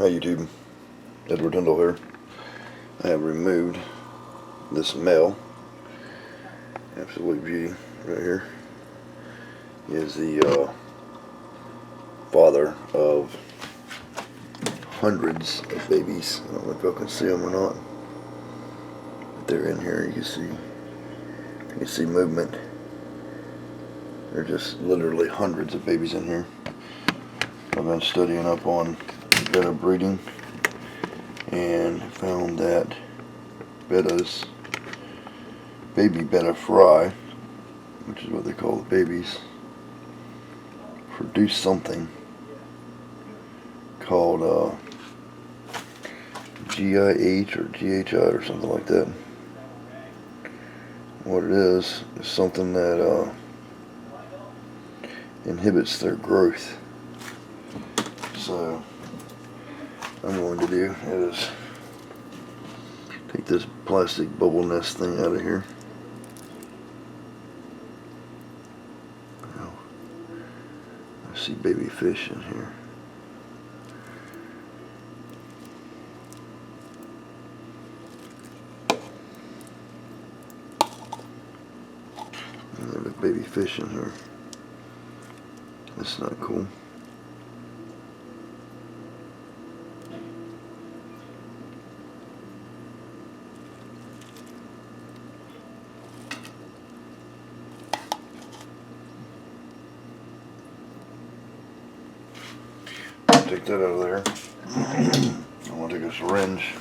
Hi YouTube, Edward Tyndall here. I have removed this male, absolute beauty right here. He is the father of hundreds of babies. I don't know if y'all can see them or not, but they're in here. You can see movement. There are just literally hundreds of babies in here. I've been studying up on betta breeding and found that bettas, baby betta fry, which is what they call the babies, produce something called GIH or GHI or something like that. What it is something that inhibits their growth. So what I'm going to do is take this plastic bubble nest thing out of here. Now, I see baby fish in here. And there's a baby fish in here. That's not cool. Take that out of there. I want to take a syringe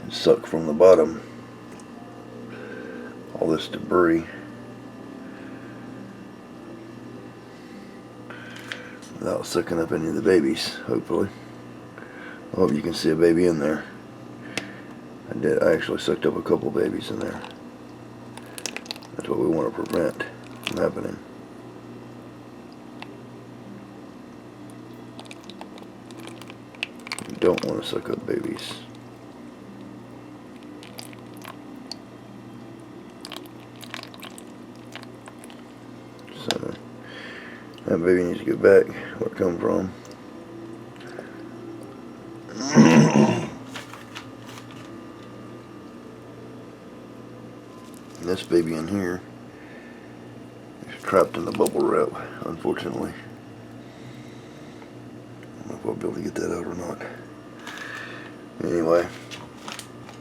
and suck from the bottom all this debris without sucking up any of the babies, hopefully. I hope you can see a baby in there. I did. I actually sucked up a couple babies in there. That's what we want to prevent from happening. You don't want to suck up babies. So that baby needs to get back where it come from. And this baby in here is trapped in the bubble wrap, unfortunately. I don't know if I'll be able to get that out or not. Anyway,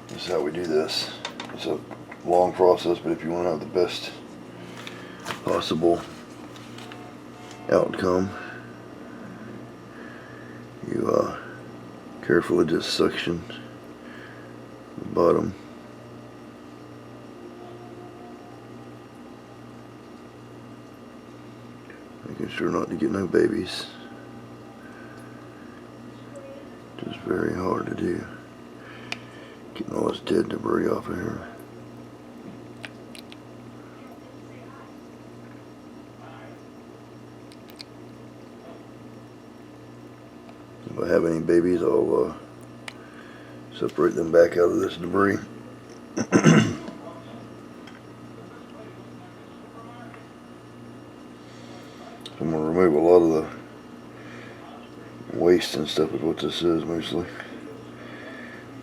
this is how we do this. It's a long process, but if you want to have the best possible outcome, you carefully just suction the bottom. Making sure not to get no babies. Just very hard to do. Getting all this dead debris off of here. If I have any babies, I'll separate them back out of this debris. I'm going to remove a lot of the waste and stuff is what this is mostly.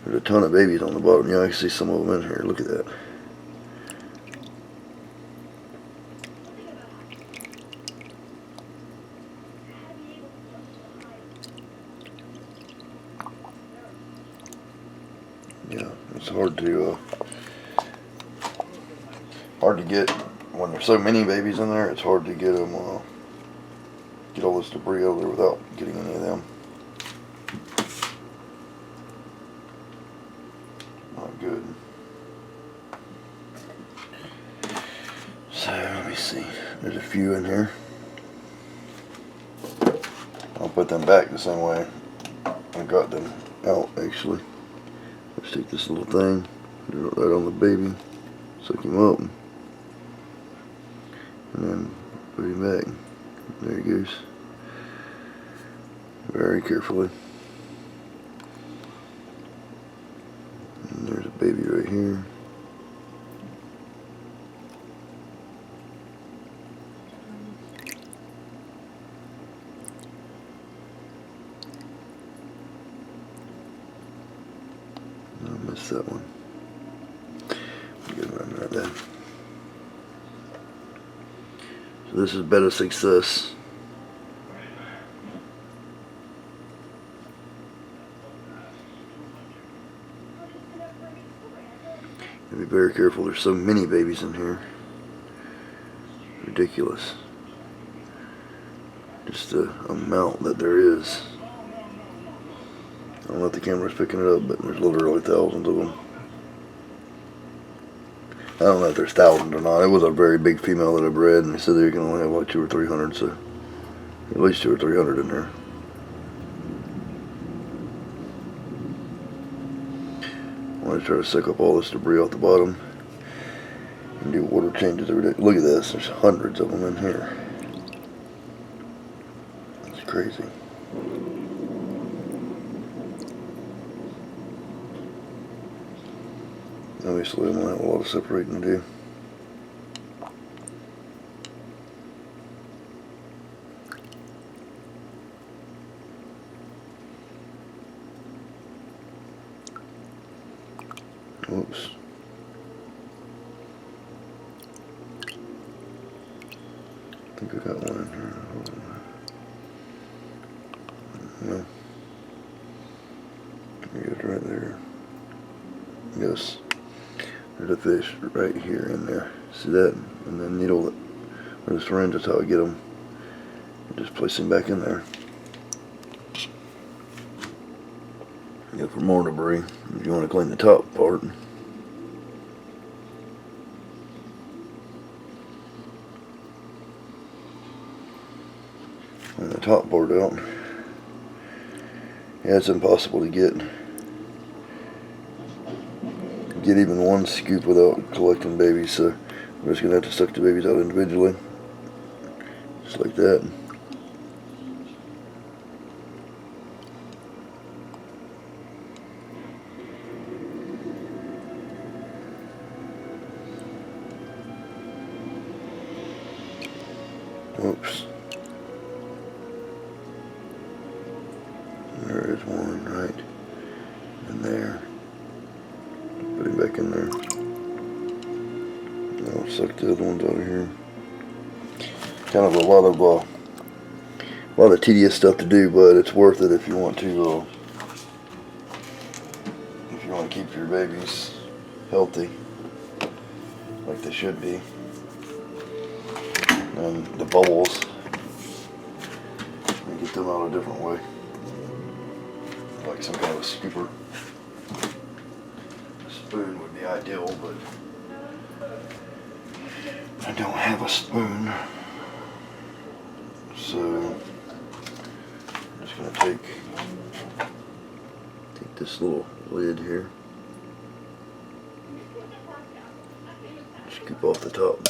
There's a ton of babies on the bottom. Yeah, I can see some of them in here. Look at that. Yeah, it's hard to get when there's so many babies in there. It's hard to get them get all this debris out of there without getting any of them. Not good. So let me see. There's a few in here. I'll put them back the same way I got them out, actually. Let's take this little thing, put it right on the baby, suck him up, and then put him back. There he goes. Very carefully. And there's a baby right here. Missed that one. Good run right there. So this is betta success. Be very careful. There's so many babies in here. Ridiculous. Just the amount that there is. I don't know if the camera's picking it up, but there's literally thousands of them. I don't know if there's thousands or not. It was a very big female that I bred, and they said they can only have like 200 or 300, so at least 200 or 300 in there. I'm going to try to suck up all this debris off the bottom and do water changes every day. Look at this. There's hundreds of them in here. It's crazy. Obviously, I'm going to have a lot of separating to do. Oops. I think I got one in here. No. It right there. Yes. There's a fish right here in there. See that? And the needle or the syringe, that's how I get them. Just place them back in there. Go for more debris. If you want to clean the top part. Clean the top part out. Yeah, it's impossible to get even one scoop without collecting babies, so I'm just gonna have to suck the babies out individually, just like that. Oops. There is one right in there. Put him back in there. I'll suck the other ones out of here. Kind of a lot of tedious stuff to do, but it's worth it if you want to keep your babies healthy, like they should be. And the bubbles, let me get them out a different way, like some kind of a scooper. A spoon would be ideal, but I don't have a spoon, so I'm just going to take this little lid here, scoop off the top.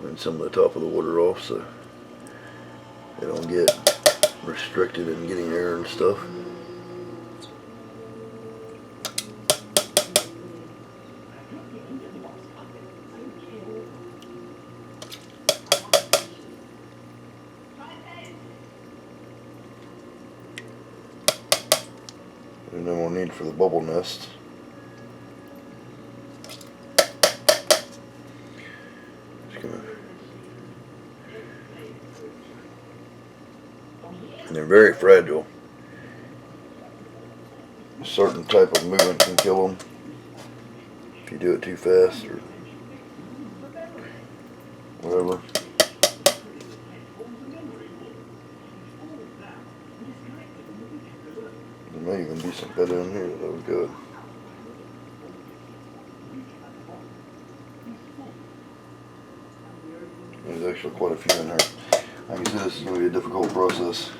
Clean some of the top of the water off so they don't get restricted in getting air and stuff. There's no more need for the bubble nest. And they're very fragile. A certain type of movement can kill them if you do it too fast or whatever. There may even be some betta in here that was good. There's actually quite a few in here. Like I said, this is going to be a difficult process.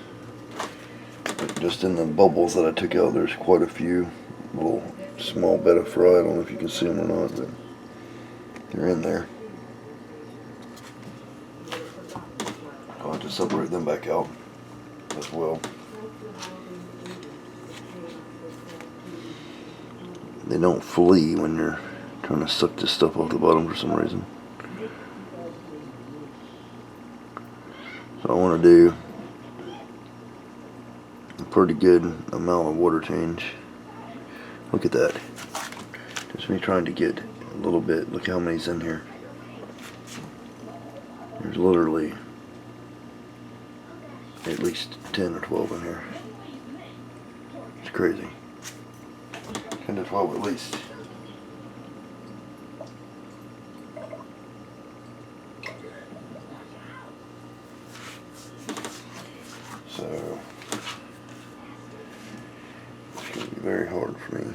Just in the bubbles that I took out, there's quite a few little small betta fry. I don't know if you can see them or not, but they're in there. I'll have to separate them back out as well. They don't flee when you're trying to suck this stuff off the bottom for some reason. to do a pretty good amount of water change. Look at that. Just me trying to get a little bit. Look how many's in here. There's literally at least 10 or 12 in here. It's crazy. 10 to 12 at least. So it's going to be very hard for me.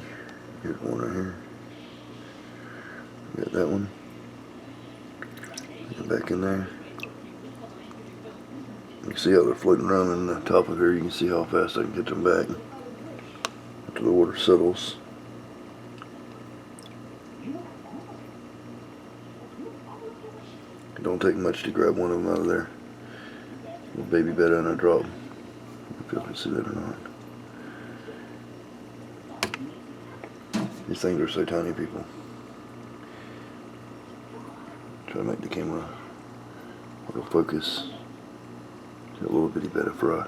Here's one right here. Got that one. Get back in there. You can see how they're floating around in the top of here. You can see how fast I can get them back after the water settles. It don't take much to grab one of them out of there. A baby betta and a drop. I don't know if you can see that or not. These things are so tiny, people. Try to make the camera little focus. Got a little bitty betta fry.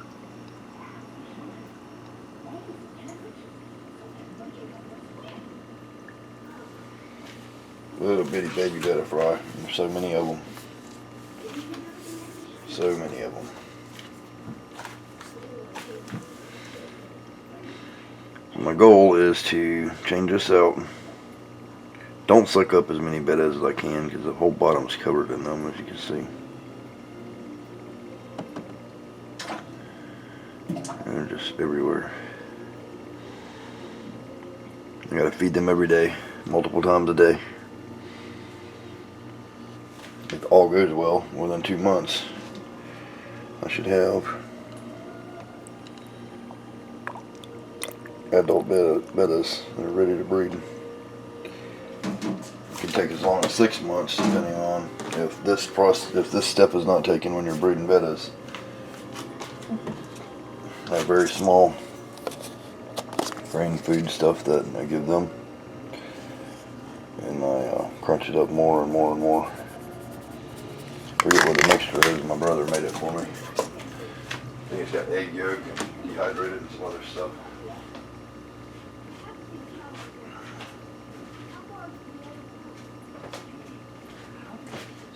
Little bitty baby betta fry. There's so many of them. So many of them. My goal is to change this out. Don't suck up as many bettas as I can because the whole bottom's covered in them, as you can see. And they're just everywhere. I gotta feed them every day, multiple times a day. If all goes well, within 2 months, I should have adult bettas that are ready to breed. It can take as long as 6 months, depending on if this step is not taken when you're breeding bettas. I have very small grain food stuff that I give them, and I crunch it up more and more and more. I forget what the mixture is. My brother made it for me. I think it's got egg yolk and dehydrated and some other stuff.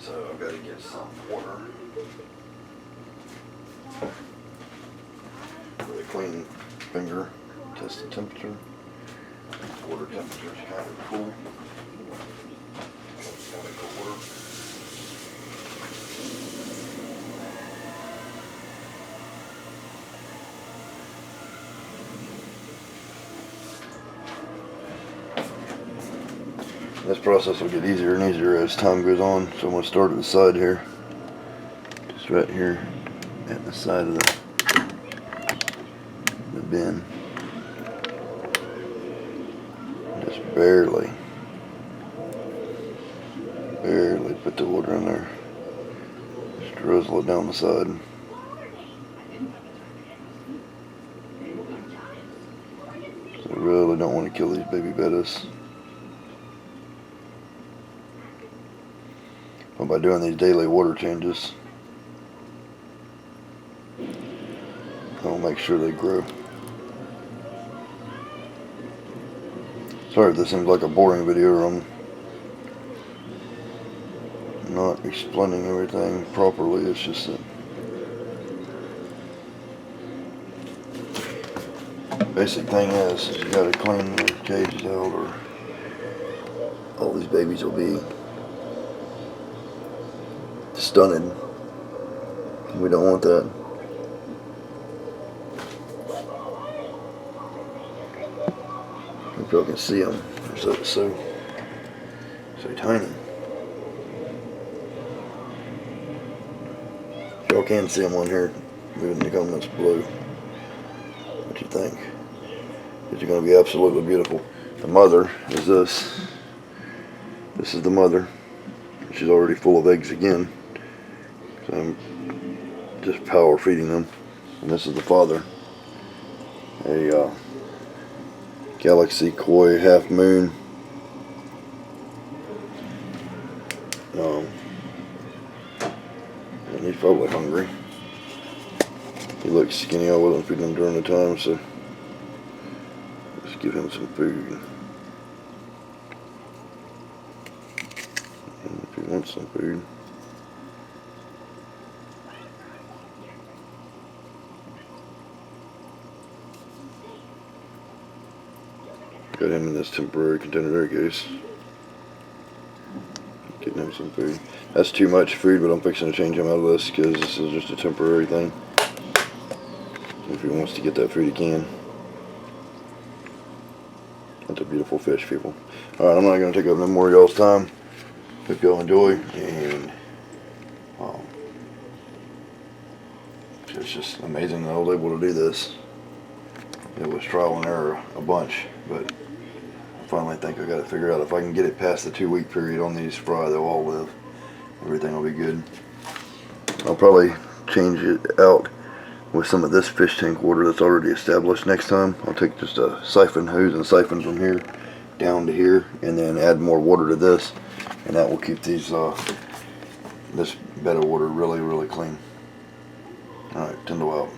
So I've got to get some water. With a clean finger, test the temperature. Water temperature is kind of cool. Kind of cool water. This process will get easier and easier as time goes on. So I'm going to start at the side here. Just right here at the side of the bin. Just barely put the water in there. Just drizzle it down the side. So I really don't want to kill these baby bettas. But by doing these daily water changes, I'll make sure they grow. Sorry if this seems like a boring video, or I'm not explaining everything properly. It's just that basic thing is you gotta clean your cages out, or all these babies will be stunted. We don't want that. If y'all can see them, they're so tiny. If y'all can see them on here, leave it in the comments below what you think. These are going to be absolutely beautiful. The mother is this. This is the mother. She's already full of eggs again. So I'm just power feeding them. And this is the father. A Galaxy Koi half moon. And he's probably hungry. He looks skinny. I wasn't feeding him during the time, so let's give him some food. And if he wants some food. Got him in this temporary container. There he goes. Getting him some food. That's too much food, but I'm fixing to change him out of this because this is just a temporary thing. If he wants to get that food, he can. That's a beautiful fish, people. Alright, I'm not going to take up no more of y'all's time. Hope y'all enjoy. And it's just amazing that I was able to do this. It was trial and error a bunch, but I finally think I got it figured out. If I can get it past the 2-week period on these fry, they'll all live. Everything will be good. I'll probably change it out with some of this fish tank water that's already established next time. I'll take just a siphon hose and siphon from here down to here, and then add more water to this, and that will keep these this betta water really clean. Alright, Tendo out.